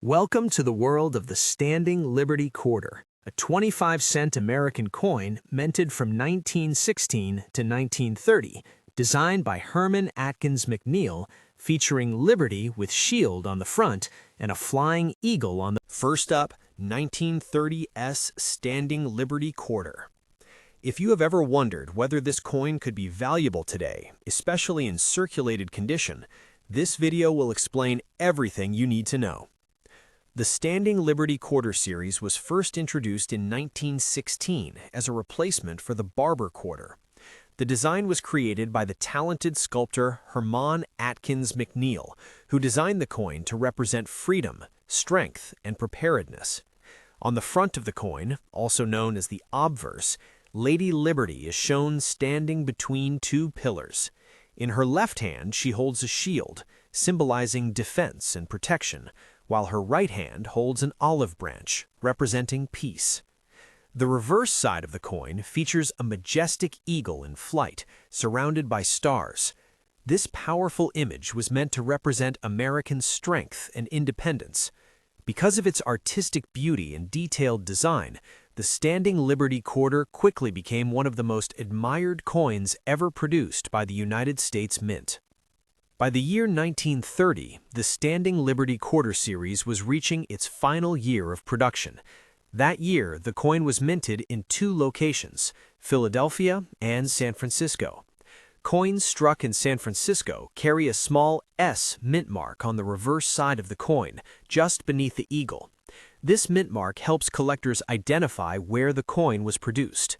Welcome to the world of the Standing Liberty Quarter, a 25-cent American coin minted from 1916 to 1930, designed by Herman Atkins McNeil, featuring Liberty with shield on the front and a flying eagle on the... First up, 1930s Standing Liberty Quarter. If you have ever wondered whether this coin could be valuable today, especially in circulated condition, this video will explain everything you need to know. The Standing Liberty Quarter series was first introduced in 1916 as a replacement for the Barber Quarter. The design was created by the talented sculptor Herman Atkins McNeil, who designed the coin to represent freedom, strength, and preparedness. On the front of the coin, also known as the obverse, Lady Liberty is shown standing between two pillars. In her left hand, she holds a shield, symbolizing defense and protection, while her right hand holds an olive branch, representing peace. The reverse side of the coin features a majestic eagle in flight, surrounded by stars. This powerful image was meant to represent American strength and independence. Because of its artistic beauty and detailed design, the Standing Liberty Quarter quickly became one of the most admired coins ever produced by the United States Mint. By the year 1930, the Standing Liberty Quarter series was reaching its final year of production. That year, the coin was minted in two locations, Philadelphia and San Francisco. Coins struck in San Francisco carry a small S mint mark on the reverse side of the coin, just beneath the eagle. This mint mark helps collectors identify where the coin was produced.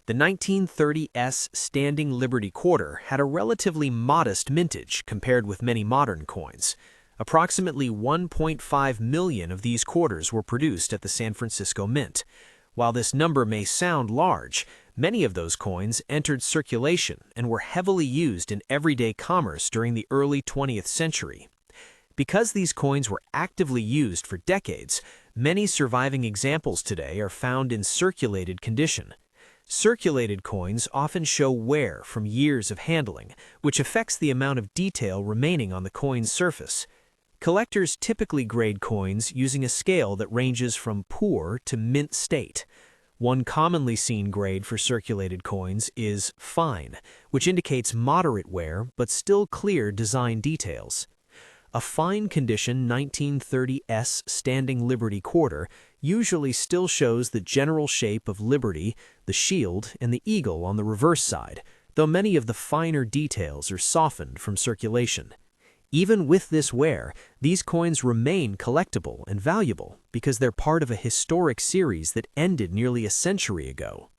The 1930s Standing Liberty Quarter had a relatively modest mintage compared with many modern coins. Approximately 1.5 million of these quarters were produced at the San Francisco Mint. While this number may sound large, many of those coins entered circulation and were heavily used in everyday commerce during the early 20th century. Because these coins were actively used for decades, many surviving examples today are found in circulated condition. Circulated coins often show wear from years of handling, which affects the amount of detail remaining on the coin's surface. Collectors typically grade coins using a scale that ranges from poor to mint state. One commonly seen grade for circulated coins is fine, which indicates moderate wear but still clear design details. A fine condition 1930s Standing Liberty Quarter usually still shows the general shape of Liberty, the shield, and the eagle on the reverse side, though many of the finer details are softened from circulation. Even with this wear, these coins remain collectible and valuable because they're part of a historic series that ended nearly a century ago.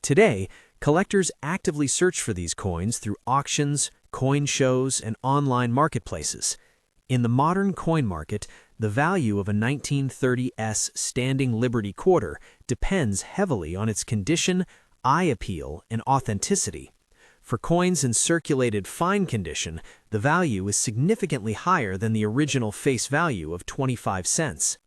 Today, collectors actively search for these coins through auctions, coin shows, and online marketplaces. In the modern coin market, the value of a 1930s Standing Liberty Quarter depends heavily on its condition, eye appeal, and authenticity. For coins in circulated fine condition, the value is significantly higher than the original face value of 25 cents.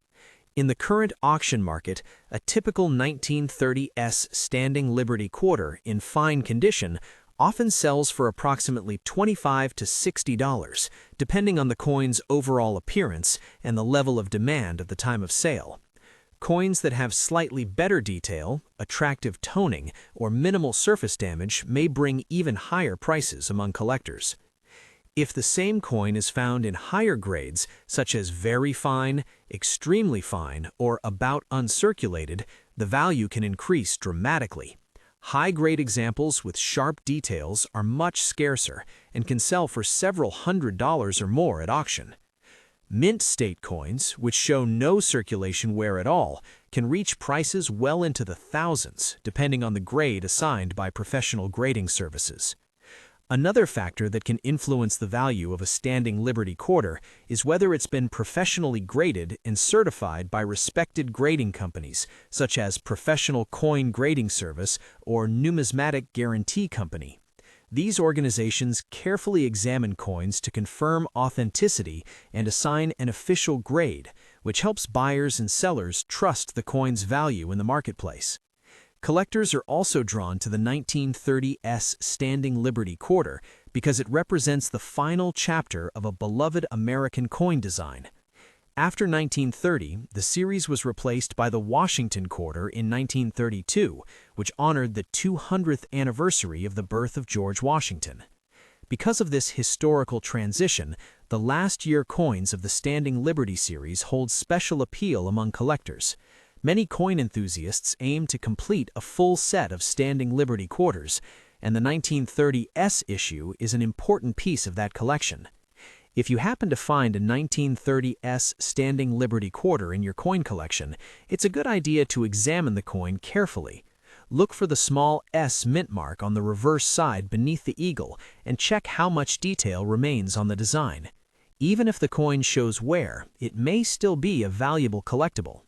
In the current auction market, a typical 1930s Standing Liberty Quarter in fine condition often sells for approximately $25 to $60, depending on the coin's overall appearance and the level of demand at the time of sale. Coins that have slightly better detail, attractive toning, or minimal surface damage may bring even higher prices among collectors. If the same coin is found in higher grades, such as very fine, extremely fine, or about uncirculated, the value can increase dramatically. High-grade examples with sharp details are much scarcer and can sell for several $100s or more at auction. Mint state coins, which show no circulation wear at all, can reach prices well into the thousands, depending on the grade assigned by professional grading services. Another factor that can influence the value of a Standing Liberty Quarter is whether it's been professionally graded and certified by respected grading companies, such as Professional Coin Grading Service or Numismatic Guarantee Company. These organizations carefully examine coins to confirm authenticity and assign an official grade, which helps buyers and sellers trust the coin's value in the marketplace. Collectors are also drawn to the 1930s Standing Liberty Quarter because it represents the final chapter of a beloved American coin design. After 1930, the series was replaced by the Washington Quarter in 1932, which honored the 200th anniversary of the birth of George Washington. Because of this historical transition, the last year coins of the Standing Liberty series hold special appeal among collectors. Many coin enthusiasts aim to complete a full set of Standing Liberty Quarters, and the 1930s issue is an important piece of that collection. If you happen to find a 1930s Standing Liberty Quarter in your coin collection, it's a good idea to examine the coin carefully. Look for the small S mint mark on the reverse side beneath the eagle and check how much detail remains on the design. Even if the coin shows wear, it may still be a valuable collectible.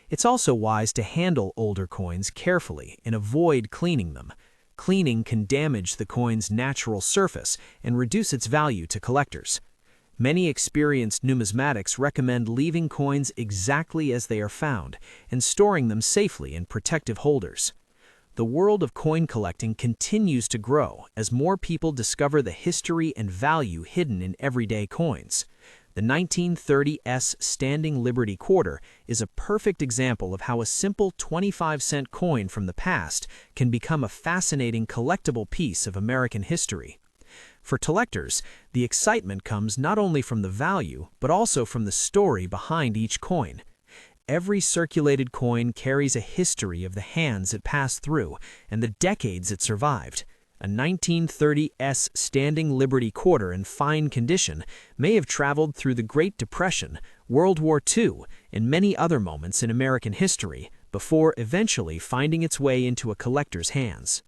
It's also wise to handle older coins carefully and avoid cleaning them. Cleaning can damage the coin's natural surface and reduce its value to collectors. Many experienced numismatics recommend leaving coins exactly as they are found and storing them safely in protective holders. The world of coin collecting continues to grow as more people discover the history and value hidden in everyday coins. The 1930s Standing Liberty Quarter is a perfect example of how a simple 25-cent coin from the past can become a fascinating collectible piece of American history. For collectors, the excitement comes not only from the value, but also from the story behind each coin. Every circulated coin carries a history of the hands it passed through and the decades it survived. A 1930s Standing Liberty Quarter in fine condition may have traveled through the Great Depression, World War II, and many other moments in American history before eventually finding its way into a collector's hands.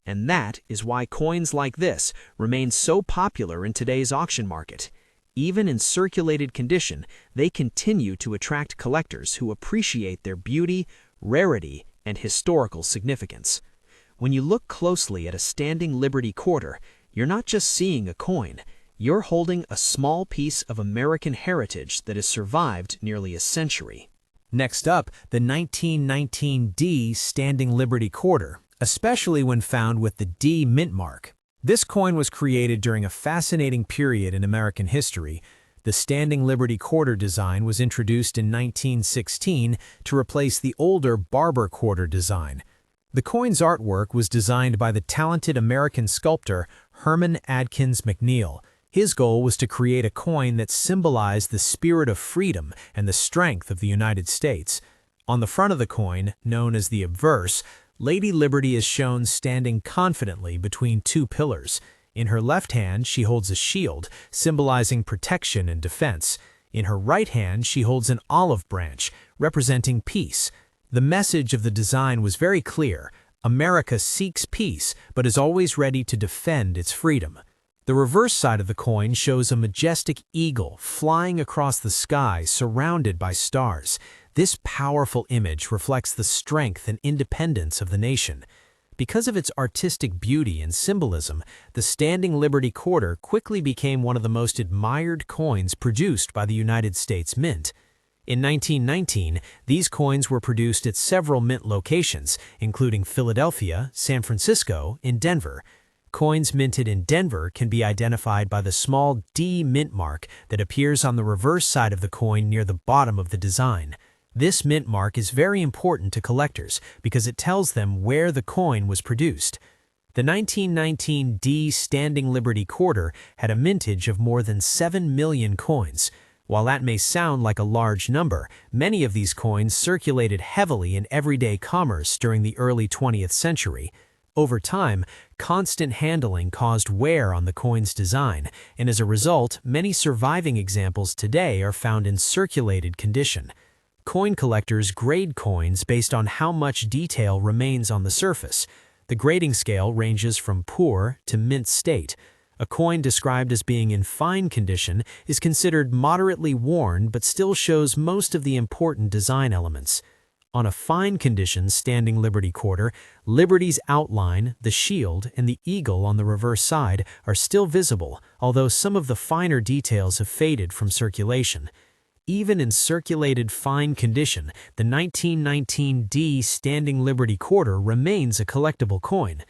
And that is why coins like this remain so popular in today's auction market. Even in circulated condition, they continue to attract collectors who appreciate their beauty, rarity, and historical significance. When you look closely at a Standing Liberty Quarter, you're not just seeing a coin, you're holding a small piece of American heritage that has survived nearly a century. Next up, the 1919 D Standing Liberty Quarter, especially when found with the D mint mark. This coin was created during a fascinating period in American history. The Standing Liberty Quarter design was introduced in 1916 to replace the older Barber Quarter design. The coin's artwork was designed by the talented American sculptor Herman Adkins McNeil. His goal was to create a coin that symbolized the spirit of freedom and the strength of the United States. On the front of the coin, known as the obverse, Lady Liberty is shown standing confidently between two pillars. In her left hand, she holds a shield, symbolizing protection and defense. In her right hand, she holds an olive branch, representing peace. The message of the design was very clear. America seeks peace, but is always ready to defend its freedom. The reverse side of the coin shows a majestic eagle flying across the sky surrounded by stars. This powerful image reflects the strength and independence of the nation. Because of its artistic beauty and symbolism, the Standing Liberty Quarter quickly became one of the most admired coins produced by the United States Mint. In 1919, these coins were produced at several mint locations, including Philadelphia, San Francisco, and Denver. Coins minted in Denver can be identified by the small D mint mark that appears on the reverse side of the coin near the bottom of the design. This mint mark is very important to collectors because it tells them where the coin was produced. The 1919 D Standing Liberty Quarter had a mintage of more than 7 million coins. While that may sound like a large number, many of these coins circulated heavily in everyday commerce during the early 20th century. Over time, constant handling caused wear on the coin's design, and as a result, many surviving examples today are found in circulated condition. Coin collectors grade coins based on how much detail remains on the surface. The grading scale ranges from poor to mint state. A coin described as being in fine condition is considered moderately worn but still shows most of the important design elements. On a fine condition Standing Liberty Quarter, Liberty's outline, the shield, and the eagle on the reverse side are still visible, although some of the finer details have faded from circulation. Even in circulated fine condition, the 1919 D Standing Liberty Quarter remains a collectible coin.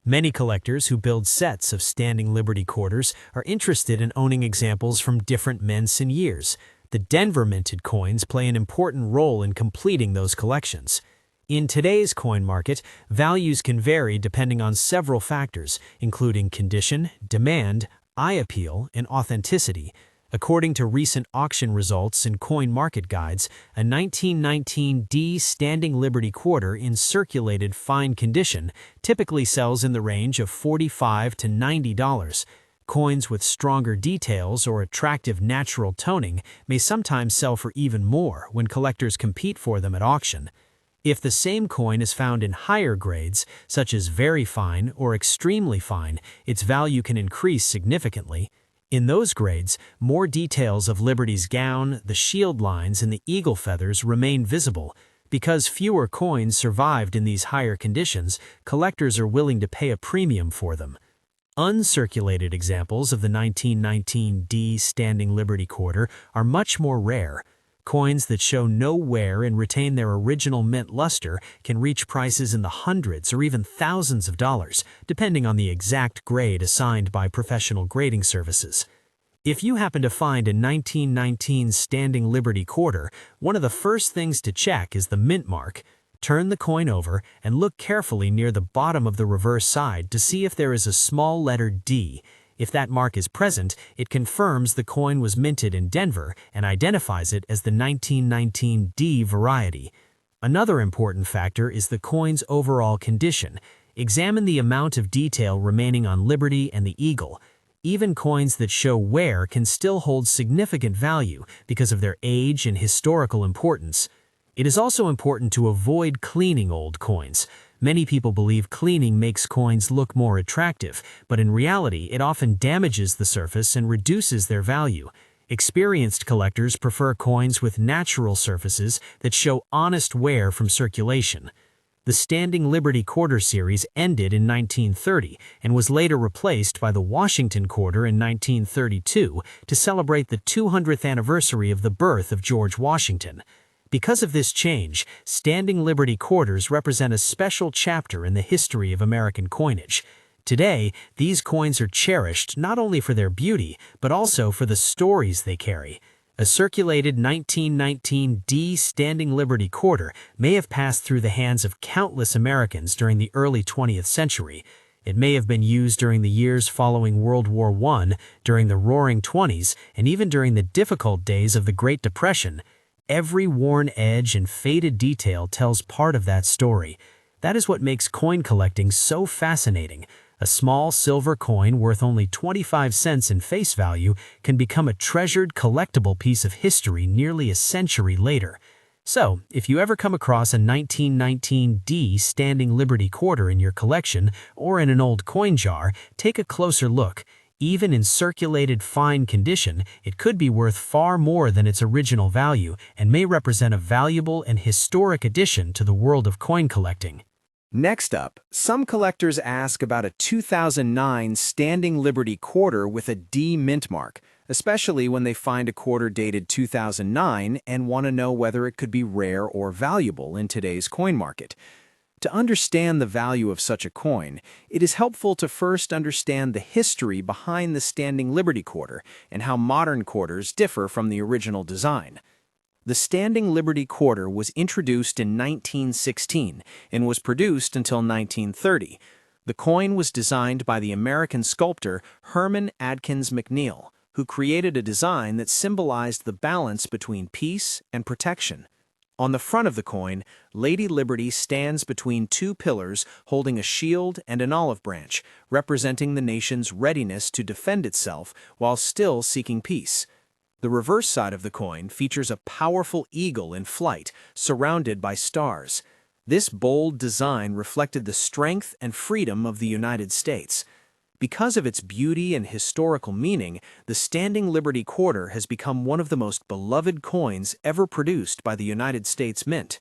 Many collectors who build sets of Standing Liberty Quarters are interested in owning examples from different mints and years. The Denver minted coins play an important role in completing those collections. In today's coin market, values can vary depending on several factors, including condition, demand, eye appeal, and authenticity. According to recent auction results and coin market guides, a 1919 D Standing Liberty Quarter in circulated fine condition typically sells in the range of $45 to $90. Coins with stronger details or attractive natural toning may sometimes sell for even more when collectors compete for them at auction. If the same coin is found in higher grades, such as very fine or extremely fine, its value can increase significantly. In those grades, more details of Liberty's gown, the shield lines, and the eagle feathers remain visible. Because fewer coins survived in these higher conditions, collectors are willing to pay a premium for them. Uncirculated examples of the 1919 D Standing Liberty Quarter are much more rare. Coins that show no wear and retain their original mint luster can reach prices in the hundreds or even thousands of dollars, depending on the exact grade assigned by professional grading services. If you happen to find a 1919 Standing Liberty Quarter, one of the first things to check is the mint mark. Turn the coin over and look carefully near the bottom of the reverse side to see if there is a small letter D. If that mark is present, it confirms the coin was minted in Denver and identifies it as the 1919 D variety. Another important factor is the coin's overall condition. Examine the amount of detail remaining on Liberty and the Eagle. Even coins that show wear can still hold significant value because of their age and historical importance. It is also important to avoid cleaning old coins. Many people believe cleaning makes coins look more attractive, but in reality, it often damages the surface and reduces their value. Experienced collectors prefer coins with natural surfaces that show honest wear from circulation. The Standing Liberty Quarter series ended in 1930 and was later replaced by the Washington Quarter in 1932 to celebrate the 200th anniversary of the birth of George Washington. Because of this change, Standing Liberty Quarters represent a special chapter in the history of American coinage. Today, these coins are cherished not only for their beauty, but also for the stories they carry. A circulated 1919 D Standing Liberty Quarter may have passed through the hands of countless Americans during the early 20th century. It may have been used during the years following World War I, during the Roaring Twenties, and even during the difficult days of the Great Depression. Every worn edge and faded detail tells part of that story. That is what makes coin collecting so fascinating. A small silver coin worth only 25 cents in face value can become a treasured collectible piece of history nearly a century later. So, if you ever come across a 1919 D Standing Liberty Quarter in your collection or in an old coin jar, take a closer look. Even in circulated fine condition, it could be worth far more than its original value and may represent a valuable and historic addition to the world of coin collecting. Next up, some collectors ask about a 2009 Standing Liberty Quarter with a D mint mark, especially when they find a quarter dated 2009 and want to know whether it could be rare or valuable in today's coin market. To understand the value of such a coin, it is helpful to first understand the history behind the Standing Liberty Quarter and how modern quarters differ from the original design. The Standing Liberty Quarter was introduced in 1916 and was produced until 1930. The coin was designed by the American sculptor Herman Adkins McNeil, who created a design that symbolized the balance between peace and protection. On the front of the coin, Lady Liberty stands between two pillars holding a shield and an olive branch, representing the nation's readiness to defend itself while still seeking peace. The reverse side of the coin features a powerful eagle in flight, surrounded by stars. This bold design reflected the strength and freedom of the United States. Because of its beauty and historical meaning, the Standing Liberty Quarter has become one of the most beloved coins ever produced by the United States Mint.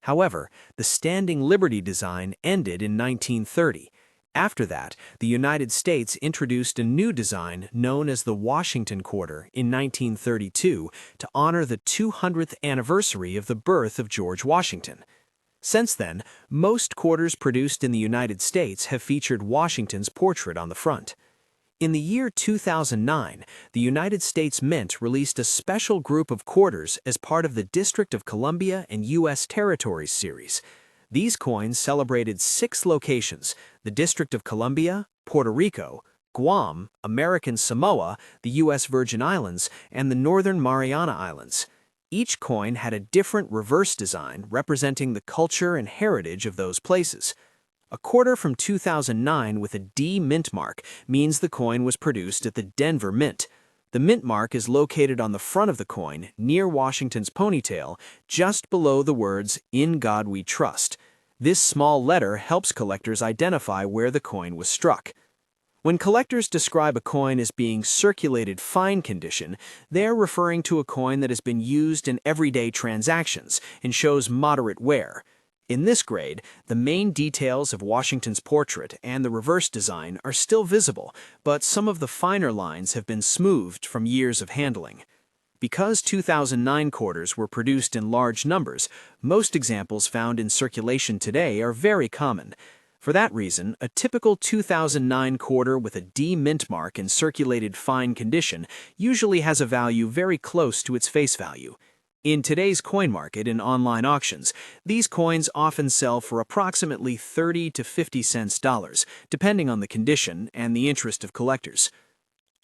However, the Standing Liberty design ended in 1930. After that, the United States introduced a new design known as the Washington Quarter in 1932 to honor the 200th anniversary of the birth of George Washington. Since then, most quarters produced in the United States have featured Washington's portrait on the front. In the year 2009, the United States Mint released a special group of quarters as part of the District of Columbia and U.S. Territories series. These coins celebrated 6 locations: the District of Columbia, Puerto Rico, Guam, American Samoa, the U.S. Virgin Islands, and the Northern Mariana Islands. Each coin had a different reverse design representing the culture and heritage of those places. A quarter from 2009 with a D mint mark means the coin was produced at the Denver Mint. The mint mark is located on the front of the coin, near Washington's ponytail, just below the words, "In God We Trust." This small letter helps collectors identify where the coin was struck. When collectors describe a coin as being circulated fine condition, they're referring to a coin that has been used in everyday transactions and shows moderate wear. In this grade, the main details of Washington's portrait and the reverse design are still visible, but some of the finer lines have been smoothed from years of handling. Because 2009 quarters were produced in large numbers, most examples found in circulation today are very common. For that reason, a typical 2009 quarter with a D mint mark in circulated fine condition usually has a value very close to its face value. In today's coin market and online auctions, these coins often sell for approximately 30 to 50 cents dollars, depending on the condition and the interest of collectors.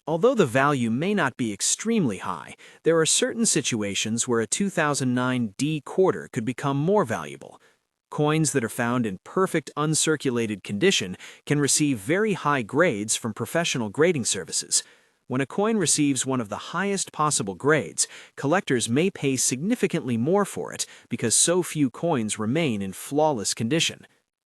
Although the value may not be extremely high, there are certain situations where a 2009 D quarter could become more valuable. Coins that are found in perfect uncirculated condition can receive very high grades from professional grading services. When a coin receives one of the highest possible grades, collectors may pay significantly more for it because so few coins remain in flawless condition.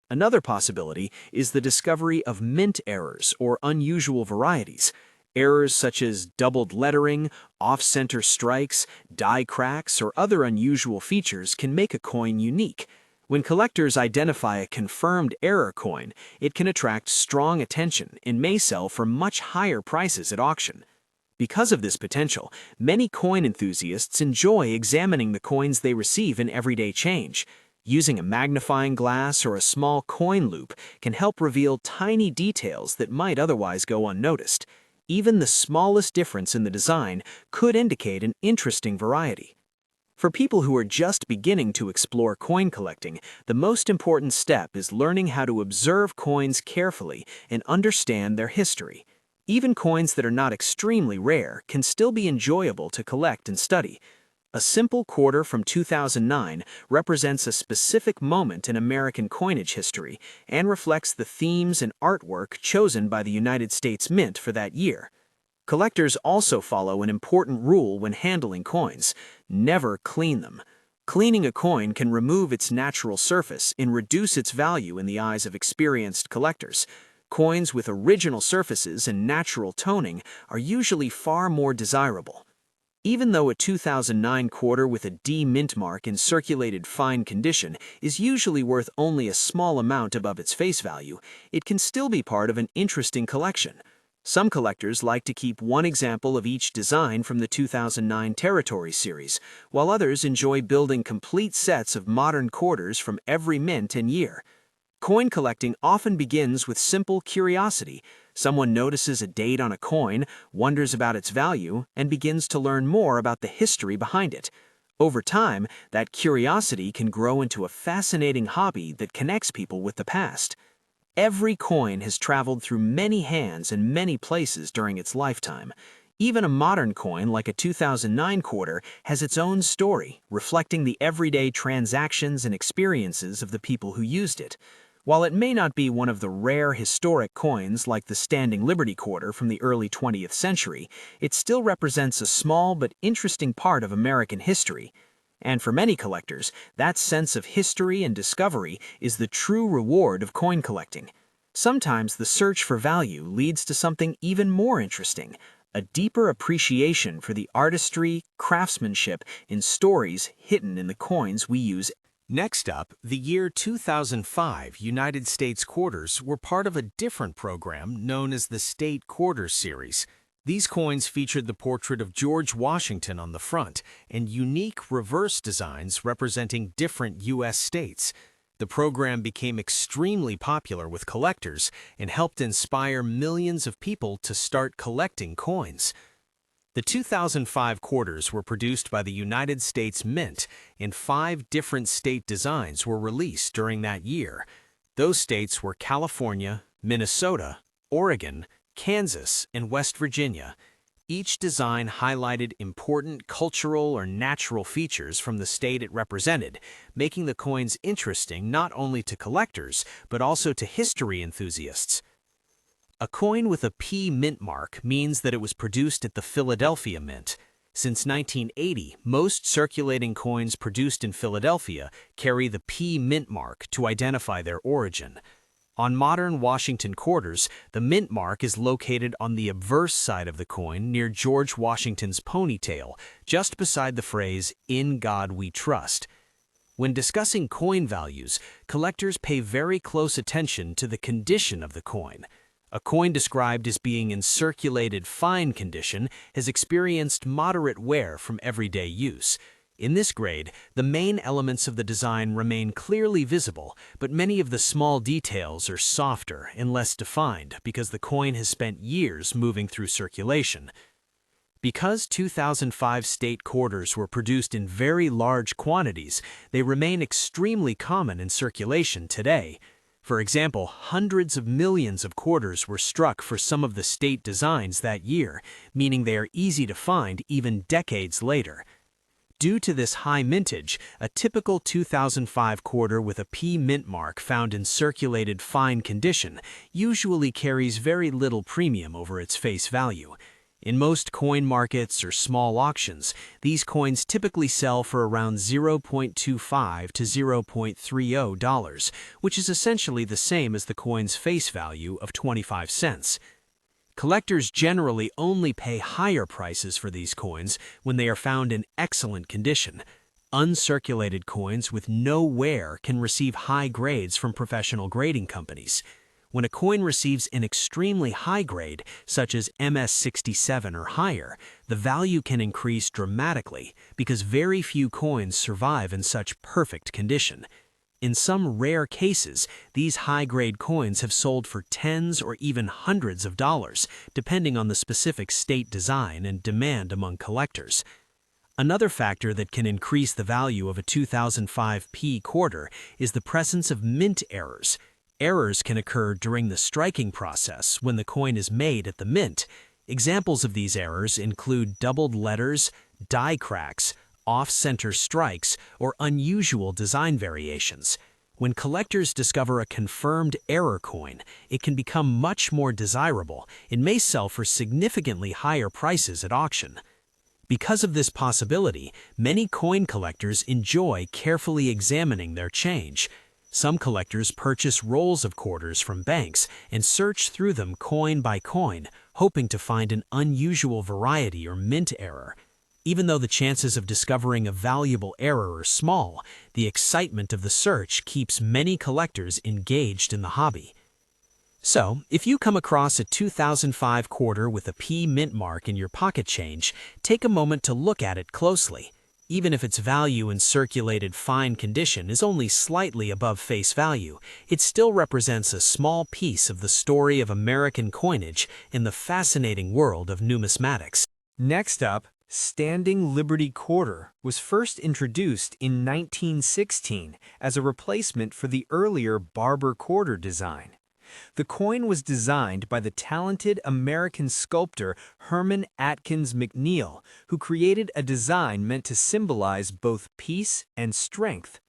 Another possibility is the discovery of mint errors or unusual varieties. Errors such as doubled lettering, off-center strikes, die cracks, or other unusual features can make a coin unique. When collectors identify a confirmed error coin, it can attract strong attention and may sell for much higher prices at auction. Because of this potential, many coin enthusiasts enjoy examining the coins they receive in everyday change. Using a magnifying glass or a small coin loop can help reveal tiny details that might otherwise go unnoticed. Even the smallest difference in the design could indicate an interesting variety. For people who are just beginning to explore coin collecting, the most important step is learning how to observe coins carefully and understand their history. Even coins that are not extremely rare can still be enjoyable to collect and study. A simple quarter from 2009 represents a specific moment in American coinage history and reflects the themes and artwork chosen by the United States Mint for that year. Collectors also follow an important rule when handling coins: never clean them. Cleaning a coin can remove its natural surface and reduce its value in the eyes of experienced collectors. Coins with original surfaces and natural toning are usually far more desirable. Even though a 2009 quarter with a D mint mark in circulated fine condition is usually worth only a small amount above its face value, it can still be part of an interesting collection. Some collectors like to keep one example of each design from the 2009 Territories series, while others enjoy building complete sets of modern quarters from every mint and year. Coin collecting often begins with simple curiosity. Someone notices a date on a coin, wonders about its value, and begins to learn more about the history behind it. Over time, that curiosity can grow into a fascinating hobby that connects people with the past. Every coin has traveled through many hands and many places during its lifetime. Even a modern coin like a 2009 quarter has its own story, reflecting the everyday transactions and experiences of the people who used it. While it may not be one of the rare historic coins like the Standing Liberty Quarter from the early 20th century, it still represents a small but interesting part of American history. And for many collectors, that sense of history and discovery is the true reward of coin collecting. Sometimes the search for value leads to something even more interesting: a deeper appreciation for the artistry, craftsmanship, and stories hidden in the coins we use. Next up, the year 2005 United States quarters were part of a different program known as the State Quarters Series. These coins featured the portrait of George Washington on the front and unique reverse designs representing different U.S. states. The program became extremely popular with collectors and helped inspire millions of people to start collecting coins. The 2005 quarters were produced by the United States Mint, and 5 different state designs were released during that year. Those states were California, Minnesota, Oregon, Kansas, and West Virginia. Each design highlighted important cultural or natural features from the state it represented, making the coins interesting not only to collectors, but also to history enthusiasts. A coin with a P mint mark means that it was produced at the Philadelphia Mint. Since 1980, most circulating coins produced in Philadelphia carry the P mint mark to identify their origin. On modern Washington quarters, the mint mark is located on the obverse side of the coin near George Washington's ponytail, just beside the phrase, "In God We Trust." When discussing coin values, collectors pay very close attention to the condition of the coin. A coin described as being in circulated fine condition has experienced moderate wear from everyday use. In this grade, the main elements of the design remain clearly visible, but many of the small details are softer and less defined because the coin has spent years moving through circulation. Because 2005 state quarters were produced in very large quantities, they remain extremely common in circulation today. For example, hundreds of millions of quarters were struck for some of the state designs that year, meaning they are easy to find even decades later. Due to this high mintage, a typical 2005 quarter with a P mint mark found in circulated fine condition usually carries very little premium over its face value. In most coin markets or small auctions, these coins typically sell for around $0.25 to $0.30, which is essentially the same as the coin's face value of 25 cents. Collectors generally only pay higher prices for these coins when they are found in excellent condition. Uncirculated coins with no wear can receive high grades from professional grading companies. When a coin receives an extremely high grade, such as MS67 or higher, the value can increase dramatically because very few coins survive in such perfect condition. In some rare cases, these high-grade coins have sold for tens or even hundreds of dollars, depending on the specific state design and demand among collectors. Another factor that can increase the value of a 2005 P quarter is the presence of mint errors. Errors can occur during the striking process when the coin is made at the mint. Examples of these errors include doubled letters, die cracks, off-center strikes, or unusual design variations. When collectors discover a confirmed error coin, it can become much more desirable and may sell for significantly higher prices at auction. Because of this possibility, many coin collectors enjoy carefully examining their change. Some collectors purchase rolls of quarters from banks and search through them coin by coin, hoping to find an unusual variety or mint error. Even though the chances of discovering a valuable error are small, the excitement of the search keeps many collectors engaged in the hobby. So, if you come across a 2005 quarter with a P mint mark in your pocket change, take a moment to look at it closely. Even if its value in circulated fine condition is only slightly above face value, it still represents a small piece of the story of American coinage in the fascinating world of numismatics. Next up, Standing Liberty Quarter was first introduced in 1916 as a replacement for the earlier Barber Quarter design. The coin was designed by the talented American sculptor Herman Atkins McNeil, who created a design meant to symbolize both peace and strength.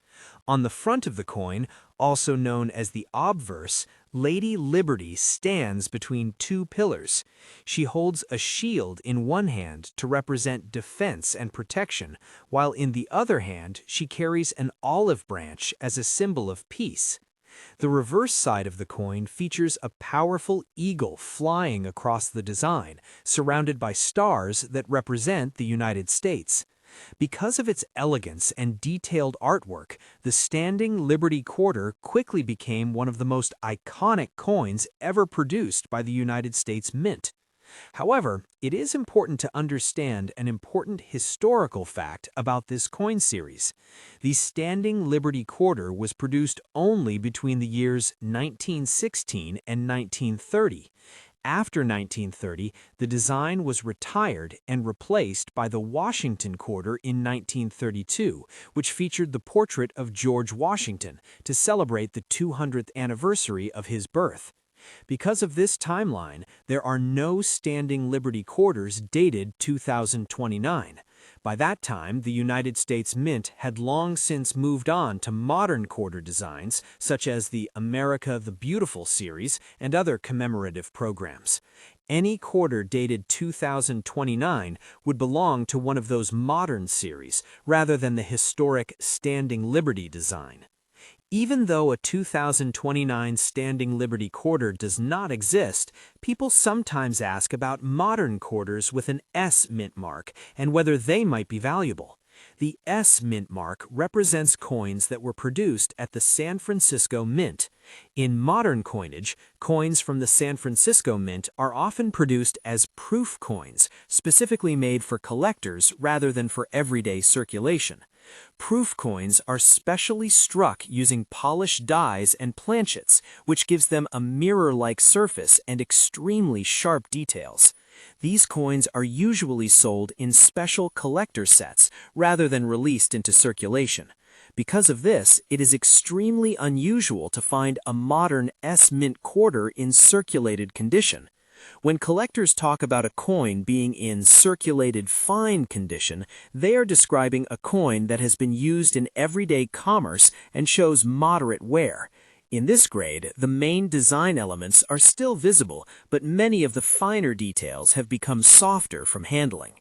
On the front of the coin, also known as the obverse, Lady Liberty stands between two pillars. She holds a shield in one hand to represent defense and protection, while in the other hand she carries an olive branch as a symbol of peace. The reverse side of the coin features a powerful eagle flying across the design, surrounded by stars that represent the United States. Because of its elegance and detailed artwork, the Standing Liberty Quarter quickly became one of the most iconic coins ever produced by the United States Mint. However, it is important to understand an important historical fact about this coin series. The Standing Liberty Quarter was produced only between the years 1916 and 1930. After 1930, the design was retired and replaced by the Washington Quarter in 1932, which featured the portrait of George Washington to celebrate the 200th anniversary of his birth. Because of this timeline, there are no Standing Liberty Quarters dated 2029. By that time, the United States Mint had long since moved on to modern quarter designs, such as the America the Beautiful series and other commemorative programs. Any quarter dated 2029 would belong to one of those modern series, rather than the historic Standing Liberty design. Even though a 2029 Standing Liberty Quarter does not exist, people sometimes ask about modern quarters with an S mint mark and whether they might be valuable. The S mint mark represents coins that were produced at the San Francisco Mint. In modern coinage, coins from the San Francisco Mint are often produced as proof coins, specifically made for collectors rather than for everyday circulation. Proof coins are specially struck using polished dies and planchets, which gives them a mirror-like surface and extremely sharp details. These coins are usually sold in special collector sets rather than released into circulation. Because of this, it is extremely unusual to find a modern S-mint quarter in circulated condition. When collectors talk about a coin being in circulated fine condition, they are describing a coin that has been used in everyday commerce and shows moderate wear. In this grade, the main design elements are still visible, but many of the finer details have become softer from handling.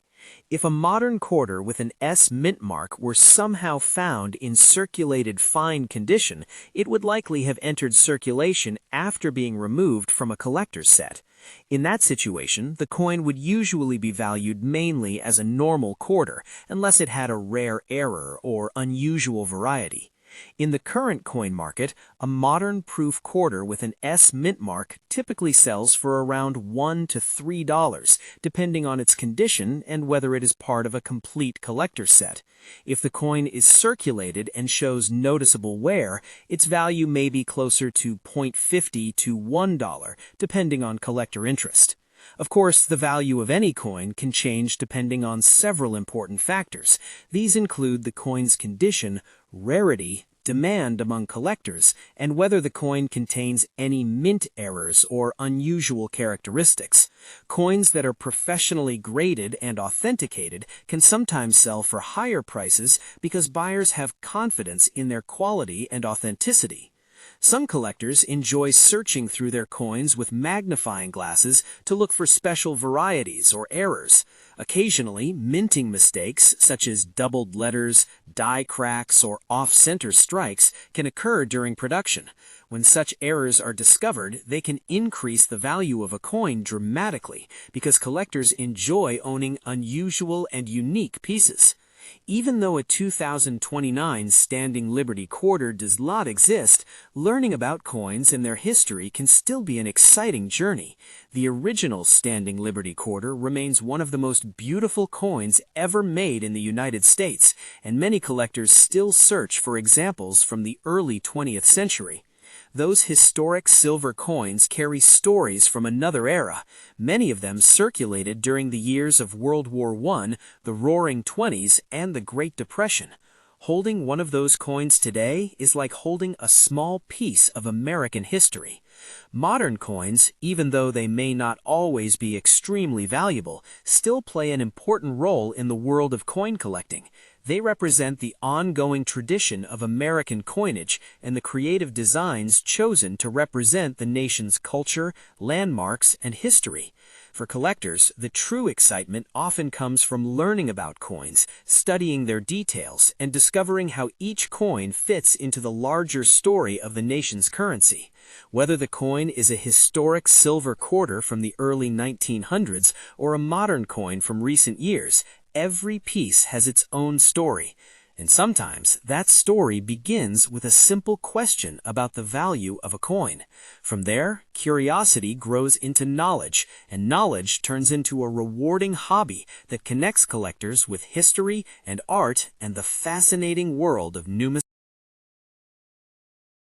If a modern quarter with an S mint mark were somehow found in circulated fine condition, it would likely have entered circulation after being removed from a collector's set. In that situation, the coin would usually be valued mainly as a normal quarter, unless it had a rare error or unusual variety. In the current coin market, a modern proof quarter with an S mint mark typically sells for around $1 to $3, depending on its condition and whether it is part of a complete collector set. If the coin is circulated and shows noticeable wear, its value may be closer to $0.50 to $1, depending on collector interest. Of course, the value of any coin can change depending on several important factors. These include the coin's condition, rarity, demand among collectors, and whether the coin contains any mint errors or unusual characteristics. Coins that are professionally graded and authenticated can sometimes sell for higher prices because buyers have confidence in their quality and authenticity. Some collectors enjoy searching through their coins with magnifying glasses to look for special varieties or errors. Occasionally, minting mistakes, such as doubled letters, die cracks, or off-center strikes, can occur during production. When such errors are discovered, they can increase the value of a coin dramatically because collectors enjoy owning unusual and unique pieces. Even though a 2029 Standing Liberty Quarter does not exist, learning about coins and their history can still be an exciting journey. The original Standing Liberty Quarter remains one of the most beautiful coins ever made in the United States, and many collectors still search for examples from the early 20th century. Those historic silver coins carry stories from another era. Many of them circulated during the years of World War I, the Roaring Twenties, and the Great Depression. Holding one of those coins today is like holding a small piece of American history. Modern coins, even though they may not always be extremely valuable, still play an important role in the world of coin collecting. They represent the ongoing tradition of American coinage and the creative designs chosen to represent the nation's culture, landmarks, and history. For collectors, the true excitement often comes from learning about coins, studying their details, and discovering how each coin fits into the larger story of the nation's currency. Whether the coin is a historic silver quarter from the early 1900s or a modern coin from recent years, every piece has its own story. And sometimes that story begins with a simple question about the value of a coin. From there, curiosity grows into knowledge, and knowledge turns into a rewarding hobby that connects collectors with history and art and the fascinating world of numismatics.